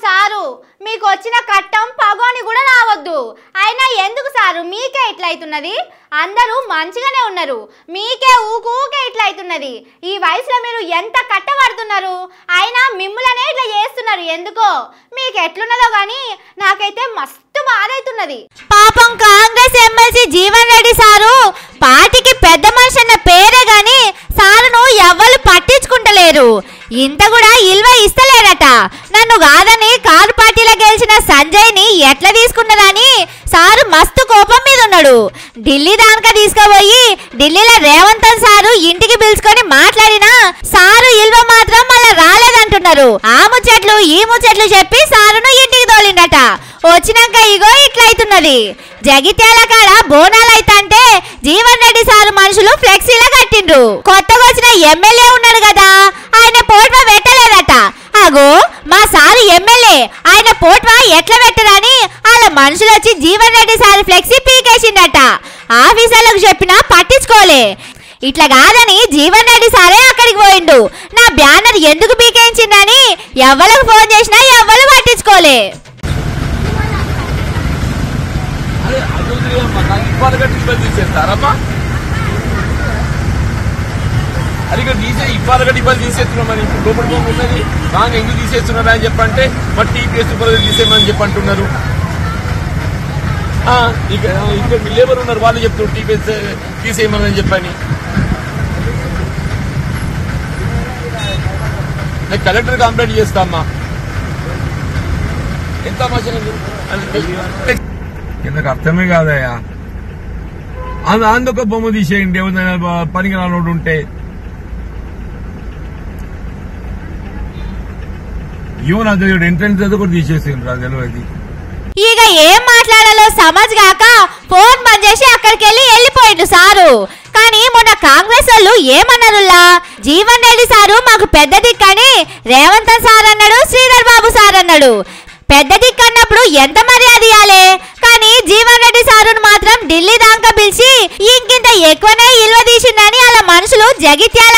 Sir మీకు వచ్చిన కట్టం పగోని కూడా రావద్దు. అయినా ఎందుకు సారు మీకే ఇట్లా అవుతున్నది? అందరూ మంచిగానే ఉన్నారు, మీకే ఊకే ఇట్లా అవుతున్నది. ఈ వయసులో మీరు ఎంత కట్టబడుతున్నారు, అయినా మిమ్ములనే ఇట్లా చేస్తున్నారు ఎందుకో? మీకు ఎట్లున్నదో కానీ నాకైతే మస్తు బాధ అవుతున్నది. పాపం కాంగ్రెస్ ఎమ్మెల్సీ జీవన్ రెడ్డి సారు పార్టీకి పెద్ద మనిషి అన్న పేరే గాని సారును ఎవ్వరు పట్టించుకుంటలేరు. ఇంత కూడా ఇల్వ ఇస్తలేరట. నన్ను కాదని కారు పార్టీలో గెలిచిన సంజయ్ని ఎట్లా తీసుకున్నారని సారు మస్తు కోపం మీద ఉన్నాడు. ఢిల్లీ దాకా తీసుకుపోయి ఢిల్లీలో రేవంత్ సారు ఇంటికి పిలుచుకొని మాట్లాడినా సారు ఇల్వ మాత్రం మళ్ళా రాలేదంటున్నారు. ఆ ముచ్చట్లు ఈ ముచ్చట్లు చెప్పి సారును ఇంటికి తోలిండట. వచ్చినాక ఇగో ఇట్లయితున్నది. జగిత్యాల కాడ బోనాలు అయితంటే జీవన్ రెడ్డి సారు మనుషులు ఫ్లెక్సీలా కట్టిండ్రు. కొత్తగా వచ్చిన ఎమ్మెల్యే ఉన్నాడు కదా, ఆయన పోట్వా పెట్టలేదట. అగో మా సారు ఎమ్మెల్యే, ఆయన పోట్వా ఎట్లా పెట్టరని వాళ్ళ మనుషులు వచ్చి జీవన్ రెడ్డి సారు ఫ్లెక్సీ పీకేసిండట. ఆఫీసర్లకు చెప్పినా పట్టించుకోలే. ఇట్లా కాదని జీవన్ రెడ్డి సారే అక్కడికి పోయిండు. నా బ్యానర్ ఎందుకు పీకేయించిందని ఎవ్వరికి ఫోన్ చేసినా ఎవ్వరు పట్టించుకోలే. అది ఇవ్వాలి ఇబ్బంది తీసేస్తున్నామని ఇప్పుడు లోపల బొమ్మ ఉన్నది బాగా ఎందుకు తీసేస్తున్నారా అని చెప్పంటే మరి టీపీఎస్ తీసేయమని చెప్పి అంటున్నారు. ఇక్కడ లేబర్ ఉన్నారు, వాళ్ళు చెప్తున్నారు టీపీఎస్ తీసేయమని చెప్పని. నేను కలెక్టర్ కంప్లైంట్ చేస్తామా ఎంత కిందకు అర్థమే కాదయా. అందుకు బొమ్మ తీసేయండి ఏమైనా పనికి రానోడు ఉంటే. ఎంట్రెన్స్ కూడా తీసేసిండ్రు అది తెలియదు. ఇక ఏం మాట్లాడాలో సమజ్గాక ఫోన్ బంద్ చేసి అక్కడికి వెళ్ళిపోయిండు సారు. కానీ మొన్న కాంగ్రెస్ వాళ్ళు ఏమన్నారులా, జీవన్ రెడ్డి సారు మాకు పెద్ద దిక్కని రేవంత్ సార్ అన్నాడు, శ్రీధర్ బాబు సార్ అన్నాడు. పెద్ద దిక్కు అన్నప్పుడు ఎంత మర్యాద ఇవ్వాలి, కానీ జీవన్ రెడ్డి సారును మాత్రం ఢిల్లీ దాకా పిలిచి ఇంకింత ఎక్కువనే ఇల్వ తీసిందని వాళ్ళ మనుషులు జగిత్యాల